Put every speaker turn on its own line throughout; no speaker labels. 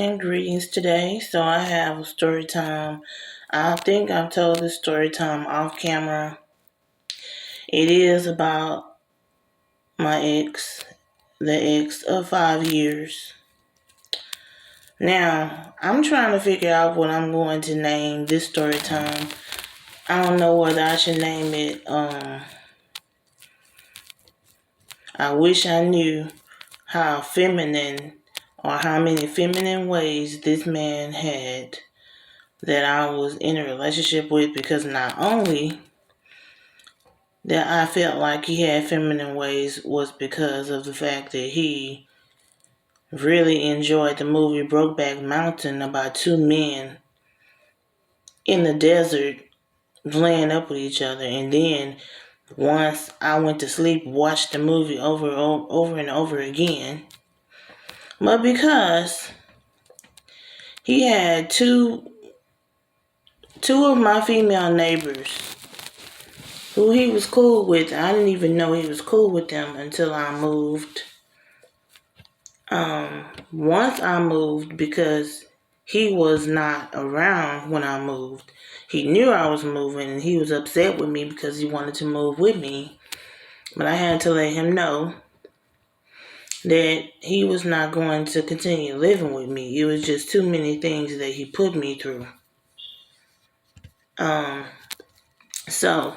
and greetings today. So I have a story time. I think I've told this story time off camera. It is about my ex, the ex of 5 years. Now, I'm trying to figure out what I'm going to name this story time. I don't know whether I should name it, I wish I knew how feminine or how many feminine ways this man had that I was in a relationship with, because not only that I felt like he had feminine ways was because of the fact that he really enjoyed the movie Brokeback Mountain about two men in the desert laying up with each other. And then once I went to sleep, watched the movie over and over again. But because he had two of my female neighbors who he was cool with. I didn't even know he was cool with them until I moved. Once I moved, because he was not around when I moved. He knew I was moving and he was upset with me because he wanted to move with me. But I had to let him know that he was not going to continue living with me. It was just too many things that he put me through. So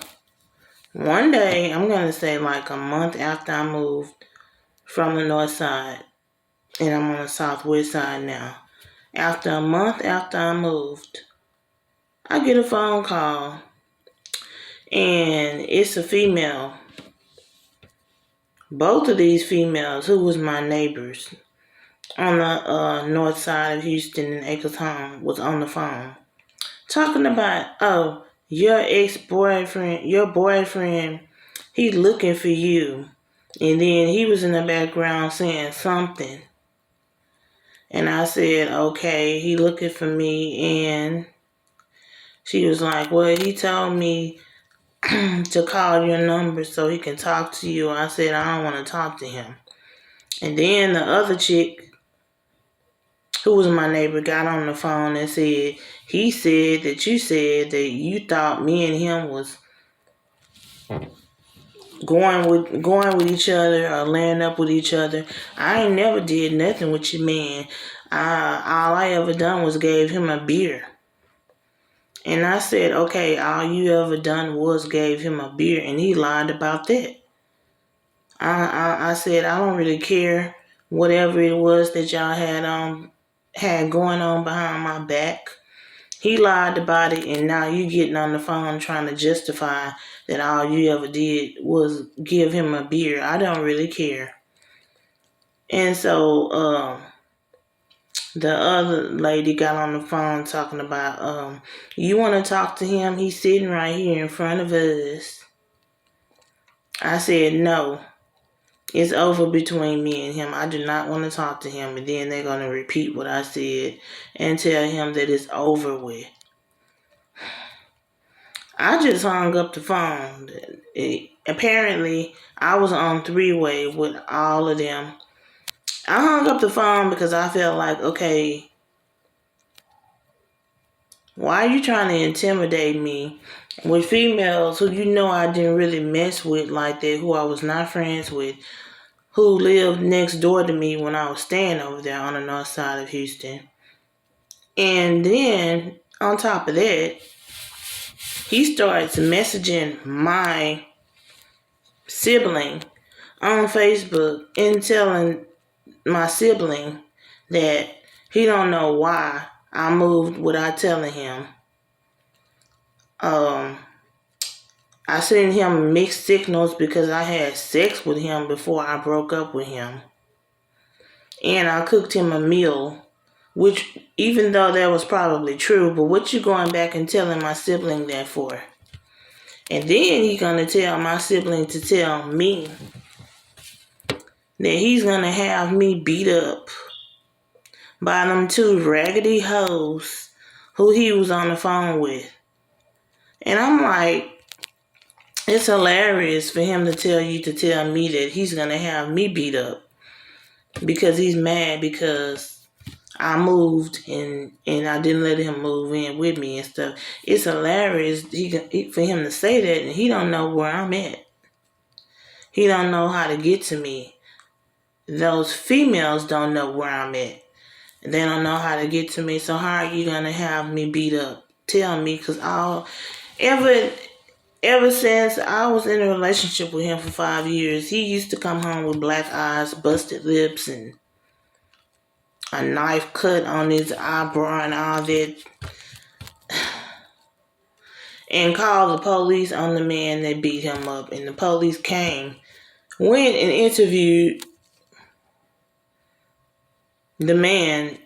one day, I'm going to say like a month after I moved from the north side, and I'm on the southwest side now. After a month after I moved, I get a phone call, and it's a female. Both of these females, who was my neighbors on the north side of Houston in Acres Home, was on the phone talking about, oh, your ex-boyfriend, your boyfriend, he's looking for you. And then he was in the background saying something. And I said, okay, he looking for me. And she was like, well, he told me to call your number so he can talk to you. I said, I don't want to talk to him. And then the other chick, who was my neighbor, got on the phone and said, he said that you thought me and him was going with each other or laying up with each other. I ain't never did nothing with your man. All I ever done was gave him a beer. And I said, okay, all you ever done was gave him a beer, and he lied about that. I said, I don't really care whatever it was that y'all had going on behind my back. He lied about it, and now you getting on the phone trying to justify that all you ever did was give him a beer. I don't really care. And so the other lady got on the phone talking about, you want to talk to him? He's sitting right here in front of us. I said, no, it's over between me and him. I do not want to talk to him. And then they're going to repeat what I said and tell him that it's over with. I just hung up the phone. Apparently, I was on three-way with all of them. I hung up the phone because I felt like, okay, why are you trying to intimidate me with females who you know I didn't really mess with like that, who I was not friends with, who lived next door to me when I was staying over there on the north side of Houston? And then, on top of that, he starts messaging my sibling on Facebook and telling my sibling that he don't know why I moved without telling him. I sent him mixed signals because I had sex with him before I broke up with him. And I cooked him a meal, which, even though that was probably true, but what you going back and telling my sibling that for? And then he gonna tell my sibling to tell me that he's gonna have me beat up by them two raggedy hoes who he was on the phone with. And I'm like, it's hilarious for him to tell you to tell me that he's gonna have me beat up because he's mad because I moved and I didn't let him move in with me and stuff. It's hilarious for him to say that, and he don't know where I'm at. He don't know how to get to me. Those females don't know where I'm at. They don't know how to get to me. So how are you gonna have me beat up? Tell me, cause ever ever since I was in a relationship with him for 5 years, he used to come home with black eyes, busted lips, and a knife cut on his eyebrow and all that, and called the police on the man that beat him up. And the police came, went and interviewed the man,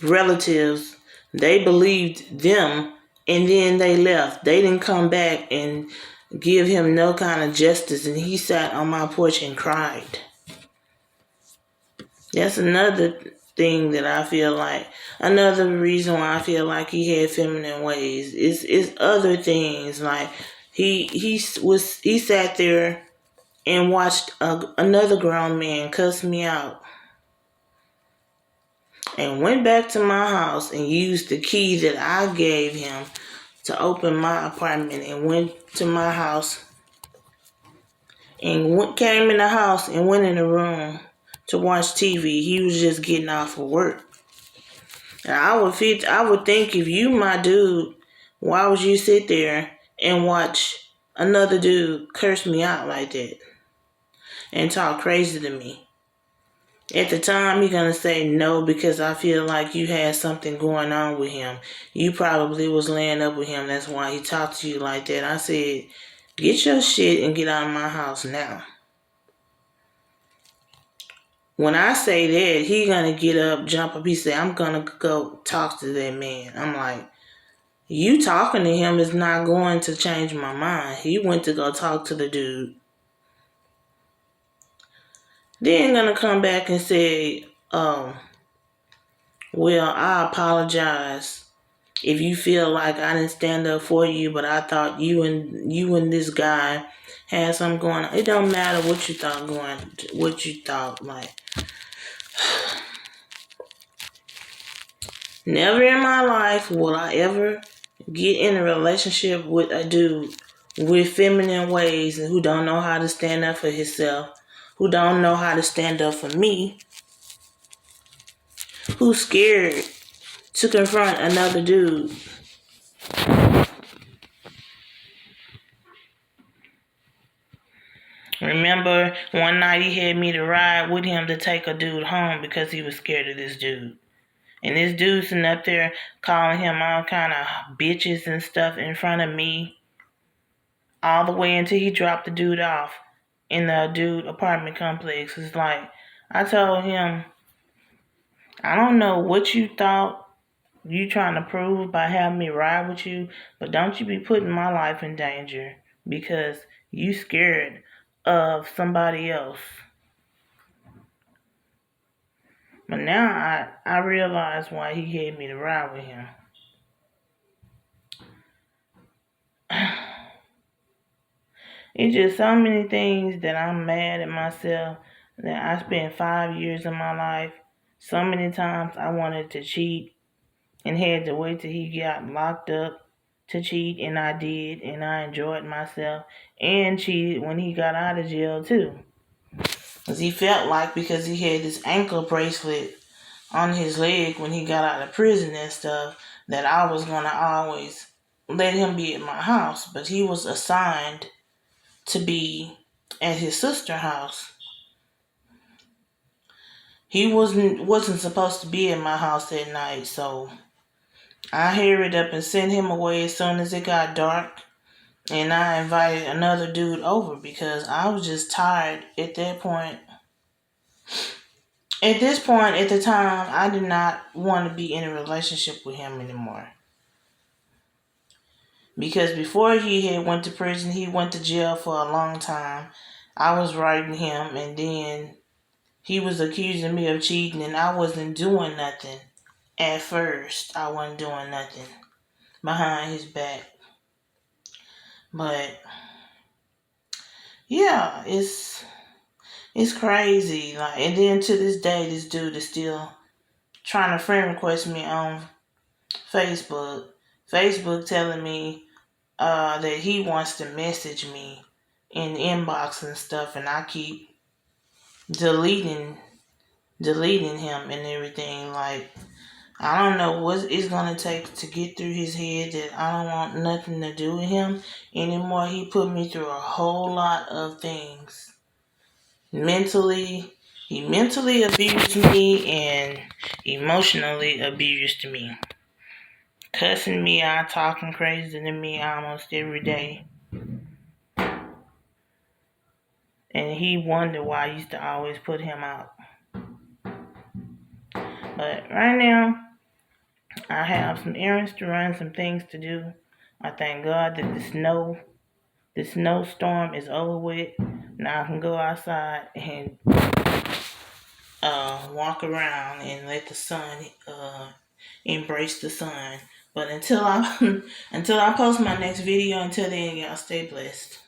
relatives. They believed them, and then they left. They didn't come back and give him no kind of justice, and he sat on my porch and cried. That's another thing that I feel like, another reason why I feel like he had feminine ways. It's other things, like he sat there and watched another grown man cuss me out, and went back to my house and used the key that I gave him to open my apartment, and went to my house and came in the house and went in the room to watch TV. He was just getting off of work. And I would think, if you my dude, why would you sit there and watch another dude curse me out like that and talk crazy to me? At the time, you're going to say no because I feel like you had something going on with him. You probably was laying up with him. That's why he talked to you like that. I said, get your shit and get out of my house now. When I say that, he going to get up, jump up. He said, I'm going to go talk to that man. I'm like, you talking to him is not going to change my mind. He went to go talk to the dude. Then going to come back and say, oh, well, I apologize if you feel like I didn't stand up for you, but I thought you and this guy had something going on. It don't matter what you thought like. Never in my life will I ever get in a relationship with a dude with feminine ways and who don't know how to stand up for himself, who don't know how to stand up for me, who's scared to confront another dude. Remember, one night he had me to ride with him to take a dude home because he was scared of this dude. And this dude sitting up there calling him all kind of bitches and stuff in front of me, all the way until he dropped the dude off in the dude apartment complex. It's like, I told him, I don't know what you thought you trying to prove by having me ride with you, but don't you be putting my life in danger because you scared of somebody else. But now I realize why he had me to ride with him. It's just so many things that I'm mad at myself, that I spent 5 years of my life. So many times I wanted to cheat and had to wait till he got locked up to cheat, and I did, and I enjoyed myself, and cheated when he got out of jail too. Because he felt like, because he had this ankle bracelet on his leg when he got out of prison and stuff, that I was going to always let him be at my house. But he was assigned to be at his sister's house. He wasn't supposed to be at my house that night, so I hurried up and sent him away as soon as it got dark, and I invited another dude over because I was just tired at that point. At this point, at the time, I did not want to be in a relationship with him anymore. Because before he had went to prison, he went to jail for a long time. I was writing him, and then he was accusing me of cheating, and I wasn't doing nothing. At first, I wasn't doing nothing behind his back. But yeah, it's crazy. Like, and then to this day, this dude is still trying to friend request me on Facebook. Facebook telling me that he wants to message me in the inbox and stuff, and I keep deleting him and everything. Like, I don't know what it's gonna take to get through his head that I don't want nothing to do with him anymore. He put me through a whole lot of things. He mentally abused me and emotionally abused me. Cussing me out, talking crazy to me almost every day. And he wondered why I used to always put him out. But right now, I have some errands to run, some things to do. I thank God that the snowstorm is over with. Now I can go outside and walk around and let the sun embrace the sun. But until I until I post my next video, until then, y'all stay blessed.